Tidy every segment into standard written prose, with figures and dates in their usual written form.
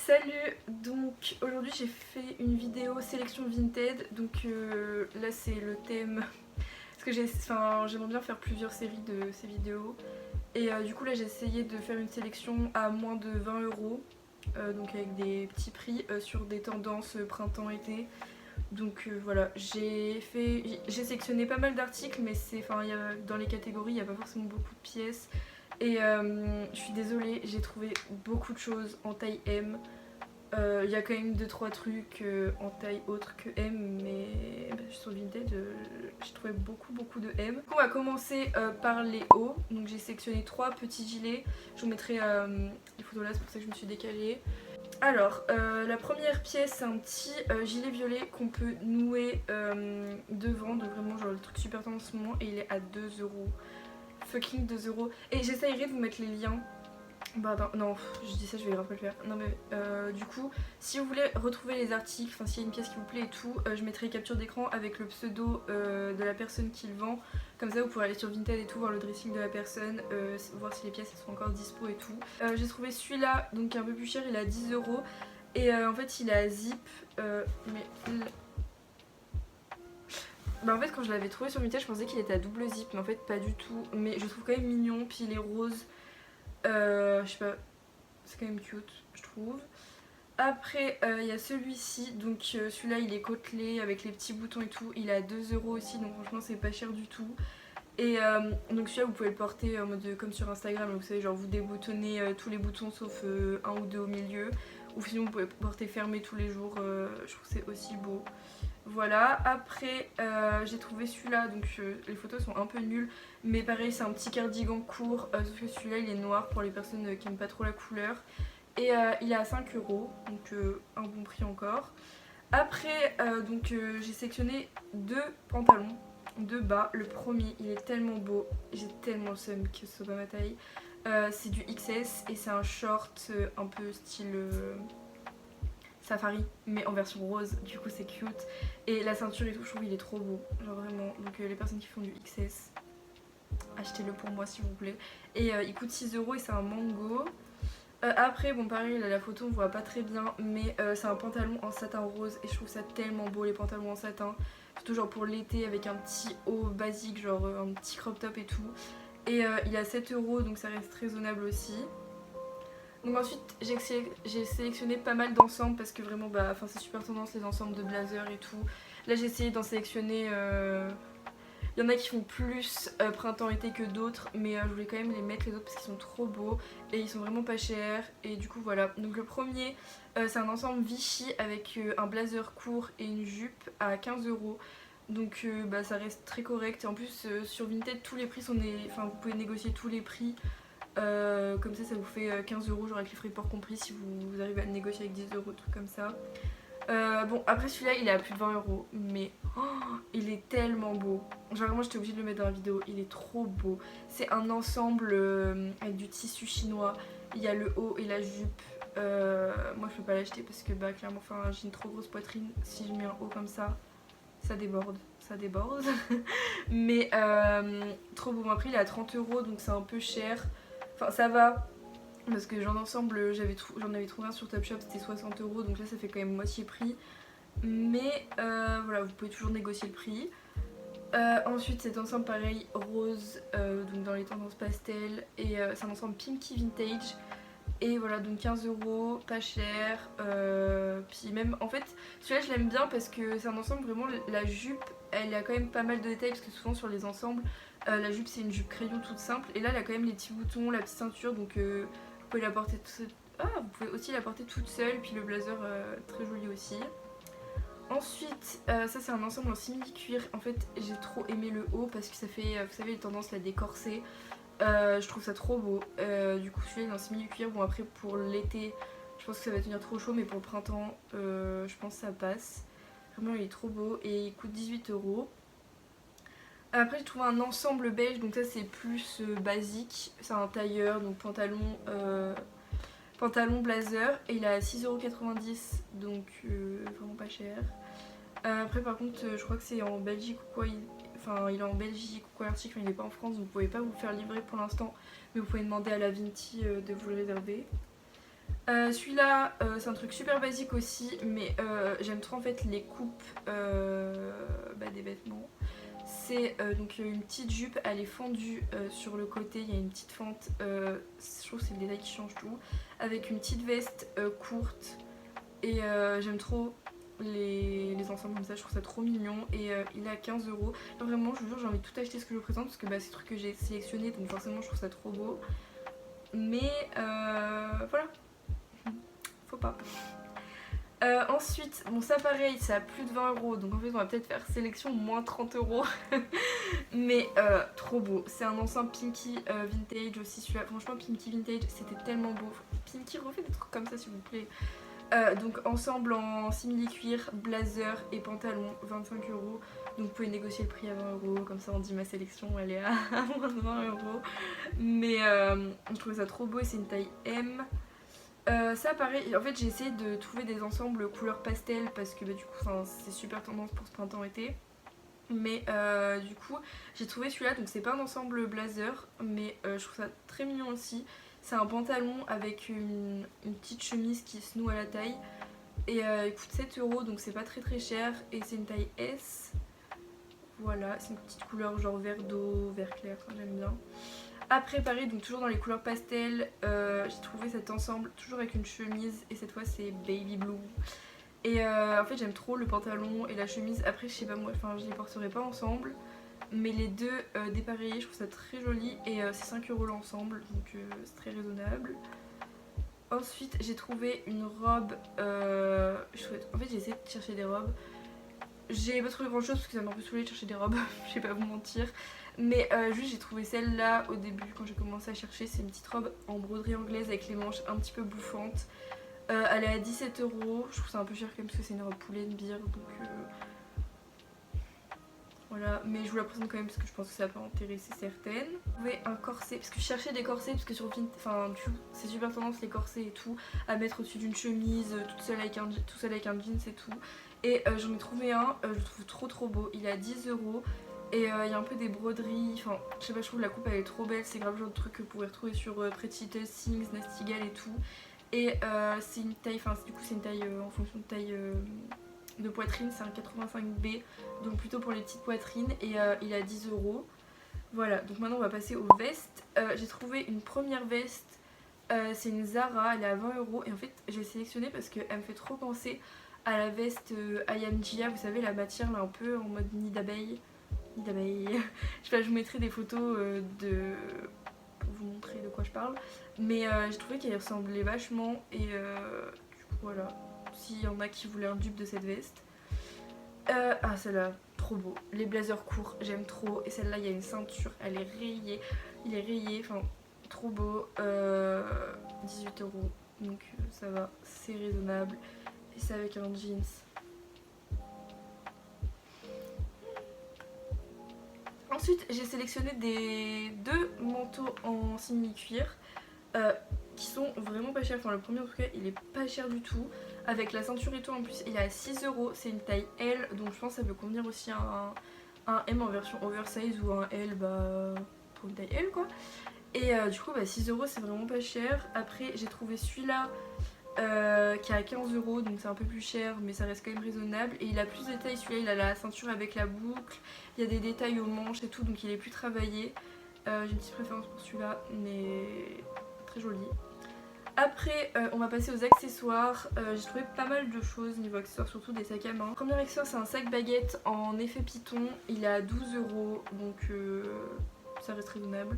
Salut, donc aujourd'hui j'ai fait une vidéo sélection Vinted, donc là c'est le thème, parce que j'aimerais bien faire plusieurs séries de ces vidéos, et du coup là j'ai essayé de faire une sélection à moins de 20 €, donc avec des petits prix sur des tendances printemps-été, donc voilà, j'ai sélectionné pas mal d'articles, mais dans les catégories il n'y a pas forcément beaucoup de pièces, et je suis désolée, j'ai trouvé beaucoup de choses en taille M. Il y a quand même 2-3 trucs en taille autre que M, mais sur Vinted j'ai trouvé beaucoup de M. On va commencer par les hauts. Donc j'ai sélectionné 3 petits gilets. Je vous mettrai les photos là, c'est pour ça que je me suis décalée. Alors la première pièce, c'est un petit gilet violet qu'on peut nouer devant, donc vraiment genre le truc super tendance en ce moment, et il est à 2 €. Fucking 2 €. Et j'essayerai de vous mettre les liens. Bah non, je dis ça, je vais grave pas le faire. Non mais du coup, si vous voulez retrouver les articles, enfin s'il y a une pièce qui vous plaît et tout, je mettrai capture d'écran avec le pseudo de la personne qui le vend. Comme ça vous pourrez aller sur Vinted et tout, voir le dressing de la personne, voir si les pièces elles sont encore dispo et tout. J'ai trouvé celui-là, donc un peu plus cher, il est à 10 €. Et en fait il est à zip, bah en fait quand je l'avais trouvé sur Vinted je pensais qu'il était à double zip, mais en fait pas du tout. Mais je trouve quand même mignon, puis il est rose. Je sais pas, c'est quand même cute, je trouve. Après, il y a celui-ci, donc celui-là il est côtelé avec les petits boutons et tout. Il est à 2 € aussi, donc franchement c'est pas cher du tout. Et donc celui-là vous pouvez le porter en mode comme sur Instagram, vous savez, genre vous déboutonnez tous les boutons sauf un ou deux au milieu. Ou sinon vous pouvez le porter fermé tous les jours, je trouve que c'est aussi beau. Voilà, après j'ai trouvé celui-là, donc les photos sont un peu nulles, mais pareil c'est un petit cardigan court, sauf que celui-là il est noir pour les personnes qui n'aiment pas trop la couleur. Et il est à 5 €, donc un bon prix encore. Après j'ai sélectionné 2 pantalons, 2 bas. Le premier il est tellement beau, j'ai tellement le seum que ce soit pas ma taille. C'est du XS et c'est un short un peu style... safari, mais en version rose, du coup c'est cute. Et la ceinture et tout, je trouve il est trop beau, genre vraiment. Donc les personnes qui font du XS, achetez-le pour moi s'il vous plaît. Et il coûte 6 € et c'est un mango. Après, bon pareil, là, la photo on voit pas très bien, mais c'est un pantalon en satin rose et je trouve ça tellement beau les pantalons en satin. Surtout genre pour l'été avec un petit haut basique, genre un petit crop top et tout. Et il est à 7 € donc ça reste raisonnable aussi. Donc ensuite j'ai sélectionné pas mal d'ensembles parce que vraiment c'est super tendance les ensembles de blazer et tout. Là j'ai essayé d'en sélectionner, il y en a qui font plus printemps-été que d'autres, mais je voulais quand même les mettre les autres parce qu'ils sont trop beaux et ils sont vraiment pas chers. Et du coup voilà, donc le premier c'est un ensemble Vichy avec un blazer court et une jupe à 15 €. Donc ça reste très correct et en plus sur Vinted tous les prix sont vous pouvez négocier tous les prix. Comme ça vous fait 15 € genre avec les frais de port compris si vous arrivez à le négocier avec 10 €, trucs comme ça. Bon après celui-là il est à plus de 20 €, mais il est tellement beau. Genre vraiment j'étais obligée de le mettre dans la vidéo, il est trop beau. C'est un ensemble avec du tissu chinois, il y a le haut et la jupe. Moi je peux pas l'acheter parce que clairement j'ai une trop grosse poitrine, si je mets un haut comme ça déborde, ça déborde. Mais trop beau. Après il est à 30 € donc c'est un peu cher. Enfin ça va, parce que j'en ensemble j'en avais trouvé un sur Topshop, c'était 60 € donc là ça fait quand même moitié prix. Mais voilà, vous pouvez toujours négocier le prix. Ensuite cet ensemble pareil rose, donc dans les tendances pastel. Et c'est un ensemble Pinky Vintage. Et voilà, donc 15 €, pas cher. Puis même en fait celui-là je l'aime bien parce que c'est un ensemble vraiment, la jupe elle a quand même pas mal de détails parce que souvent sur les ensembles la jupe c'est une jupe crayon toute simple et là elle a quand même les petits boutons, la petite ceinture, donc vous pouvez la porter vous pouvez aussi la porter toute seule, puis le blazer très joli aussi. Ensuite ça c'est un ensemble en simili cuir. En fait j'ai trop aimé le haut parce que ça fait vous savez les tendances là des corsets. Je trouve ça trop beau. Du coup celui-là il est en simili cuir. Bon après pour l'été je pense que ça va devenir trop chaud, mais pour le printemps je pense que ça passe. Vraiment il est trop beau et il coûte 18 €. Après j'ai trouvé un ensemble beige, donc ça c'est plus basique. C'est un tailleur, donc pantalon blazer, et il est à 6,90 €, donc vraiment pas cher. Après par contre je crois que c'est en Belgique ou quoi, il est en Belgique ou quoi l'article, mais il n'est pas en France, donc vous pouvez pas vous faire livrer pour l'instant, mais vous pouvez demander à la Vinti de vous le réserver. Celui-là, c'est un truc super basique aussi, mais j'aime trop en fait les coupes des vêtements. C'est donc une petite jupe, elle est fendue sur le côté, il y a une petite fente, je trouve que c'est le détail qui change tout, avec une petite veste courte, et j'aime trop les ensembles comme ça, je trouve ça trop mignon, et il est à 15 €. Vraiment, je vous jure, j'ai envie de tout acheter ce que je vous présente, parce que c'est des trucs que j'ai sélectionné, donc forcément je trouve ça trop beau. Mais voilà, faut pas. Ensuite, bon ça pareil, c'est à plus de 20 €, donc en fait on va peut-être faire sélection moins 30 €. Mais trop beau, c'est un ensemble Pinky vintage aussi celui-là. Franchement Pinky vintage c'était tellement beau. Pinky refait des trucs comme ça s'il vous plaît. Donc ensemble en simili cuir, blazer et pantalon, 25 €. Donc vous pouvez négocier le prix à 20 €, comme ça on dit ma sélection elle est à moins de 20 €. Mais je trouvais ça trop beau et c'est une taille M. Ça pareil, en fait j'ai essayé de trouver des ensembles couleur pastel parce que du coup c'est super tendance pour ce printemps-été. Mais du coup j'ai trouvé celui-là, donc c'est pas un ensemble blazer mais je trouve ça très mignon aussi. C'est un pantalon avec une petite chemise qui se noue à la taille et il coûte 7 € donc c'est pas très très cher et c'est une taille S. Voilà, c'est une petite couleur genre vert d'eau, vert clair, j'aime bien. Après pareil, donc toujours dans les couleurs pastel, j'ai trouvé cet ensemble toujours avec une chemise et cette fois c'est baby blue. Et en fait j'aime trop le pantalon et la chemise. Après je sais pas moi, enfin je les porterai pas ensemble, mais les deux dépareillés je trouve ça très joli et c'est 5 € l'ensemble donc c'est très raisonnable. Ensuite j'ai trouvé une robe, en fait j'ai essayé de chercher des robes. J'ai pas trouvé grand chose parce que ça m'a un peu saoulé de chercher des robes, je vais pas vous mentir. Mais juste j'ai trouvé celle-là au début quand j'ai commencé à chercher. C'est une petite robe en broderie anglaise avec les manches un petit peu bouffantes. Elle est à 17 €. Je trouve ça un peu cher quand même parce que c'est une robe poulet de bière. Donc voilà, mais je vous la présente quand même parce que je pense que ça peut intéresser certaines. J'ai trouvé un corset parce que je cherchais des corsets parce que sur Vinted, c'est super tendance les corsets et tout à mettre au-dessus d'une chemise, tout seul avec un jeans et tout. Et j'en ai trouvé un, je le trouve trop beau. Il est à 10 € et il y a un peu des broderies. Enfin, je sais pas, je trouve la coupe elle est trop belle. C'est grave le genre de truc que vous pourrez retrouver sur Pretty Little Things, Nasty Gal et tout. Et c'est une taille, du coup c'est une taille en fonction de taille de poitrine, c'est un 85B, donc plutôt pour les petites poitrines et il est à 10 €. Voilà, donc maintenant on va passer aux vestes. J'ai trouvé une première veste, c'est une Zara, elle est à 20 € et en fait j'ai sélectionné parce qu'elle me fait trop penser à la veste Ayamjia, vous savez la matière là un peu en mode nid d'abeille. Nid d'abeille. Je sais pas, je vous mettrai des photos pour vous montrer de quoi je parle. Mais j'ai trouvé qu'elle ressemblait vachement et du coup voilà, s'il y en a qui voulaient un dupe de cette veste. Ah celle-là, trop beau. Les blazers courts, j'aime trop. Et celle-là, il y a une ceinture, elle est rayée. Il est rayé, enfin trop beau. 18 €, donc ça va, c'est raisonnable. Et c'est avec un jeans. Ensuite, j'ai sélectionné deux manteaux en simili-cuir qui sont vraiment pas chers. Enfin, le premier en tout cas, il est pas cher du tout. Avec la ceinture et tout en plus, il est à 6 €. C'est une taille L, donc je pense que ça peut convenir aussi à un M en version oversize ou un L pour une taille L quoi. Et du coup, 6 € c'est vraiment pas cher. Après, j'ai trouvé celui-là qui est à 15 €, donc c'est un peu plus cher, mais ça reste quand même raisonnable. Et il a plus de détails, celui-là, il a la ceinture avec la boucle, il y a des détails aux manches et tout, donc il est plus travaillé. J'ai une petite préférence pour celui-là, mais très joli. Après, on va passer aux accessoires. J'ai trouvé pas mal de choses niveau accessoires, surtout des sacs à main. Le premier accessoire, c'est un sac baguette en effet python. Il est à 12 €, donc ça reste raisonnable.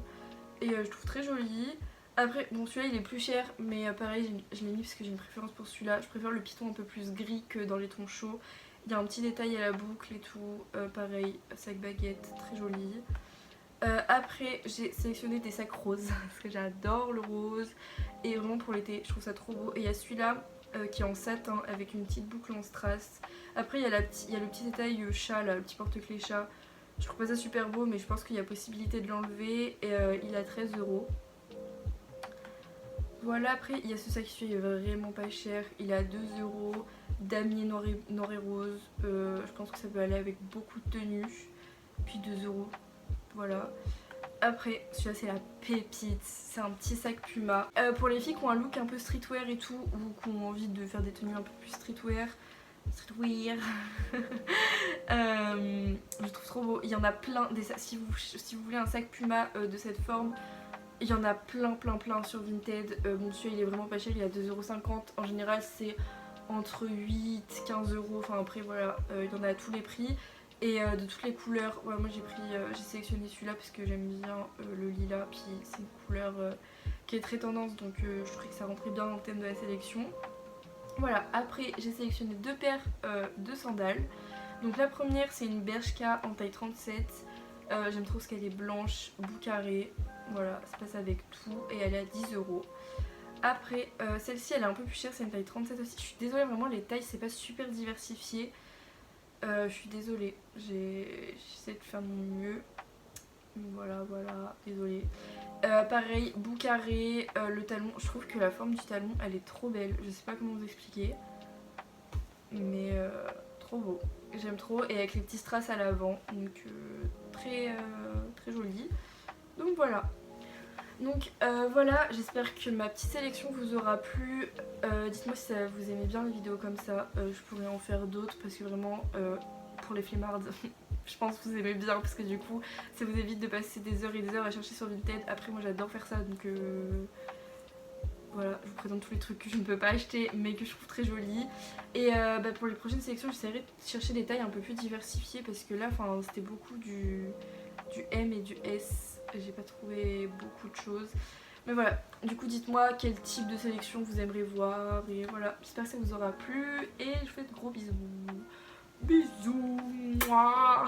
Et je trouve très joli. Après, bon, celui-là il est plus cher, mais pareil, je l'ai mis parce que j'ai une préférence pour celui-là. Je préfère le python un peu plus gris que dans les tons chauds. Il y a un petit détail à la boucle et tout. Pareil, sac baguette, très joli. Après, j'ai sélectionné des sacs roses parce que j'adore le rose. Et vraiment pour l'été, je trouve ça trop beau. Et il y a celui-là qui est en satin avec une petite boucle en strass. Après, il y a le petit détail chat, là, le petit porte-clés chat. Je trouve pas ça super beau, mais je pense qu'il y a possibilité de l'enlever. Et il est à 13 €. Voilà, après il y a ce sac qui est vraiment pas cher, il est à 2 €, damier noir et rose, je pense que ça peut aller avec beaucoup de tenues, puis 2 €, voilà. Après, celui-là c'est la pépite, c'est un petit sac Puma. Pour les filles qui ont un look un peu streetwear et tout, ou qui ont envie de faire des tenues un peu plus streetwear, je trouve trop beau. Il y en a plein, si vous voulez un sac Puma de cette forme, il y en a plein sur Vinted. Bon, celui-là il est vraiment pas cher, il est à 2,50€. En général c'est entre 8 et 15€, enfin après voilà, il y en a à tous les prix. Et de toutes les couleurs, ouais, moi j'ai sélectionné celui-là parce que j'aime bien le lilas, puis c'est une couleur qui est très tendance, donc je trouvais que ça rentrait bien dans le thème de la sélection. Voilà, après j'ai sélectionné deux paires de sandales. Donc la première c'est une Bershka en taille 37, j'aime trop parce qu'elle est blanche, bout carré, voilà, ça passe avec tout et elle est à 10€. Après celle-ci elle est un peu plus chère, c'est une taille 37 aussi, je suis désolée vraiment les tailles c'est pas super diversifié. Je suis désolée, j'essaie de faire de mon mieux. Voilà, désolée. Pareil, bout carré, le talon, je trouve que la forme du talon elle est trop belle, je sais pas comment vous expliquer. Mais trop beau, j'aime trop, et avec les petits strass à l'avant, donc très joli. Donc voilà. Donc voilà, j'espère que ma petite sélection vous aura plu. Dites-moi si vous aimez bien les vidéos comme ça, je pourrais en faire d'autres parce que vraiment pour les flemmards je pense que vous aimez bien parce que du coup ça vous évite de passer des heures et des heures à chercher sur Vinted. Après moi j'adore faire ça, donc voilà, je vous présente tous les trucs que je ne peux pas acheter mais que je trouve très jolis. Et pour les prochaines sélections j'essaierai de chercher des tailles un peu plus diversifiées parce que là c'était beaucoup du M et du S. J'ai pas trouvé beaucoup de choses. Mais voilà, du coup dites-moi quel type de sélection vous aimeriez voir. Et voilà, j'espère que ça vous aura plu. Et je vous fais de gros bisous. Bisous, mouah.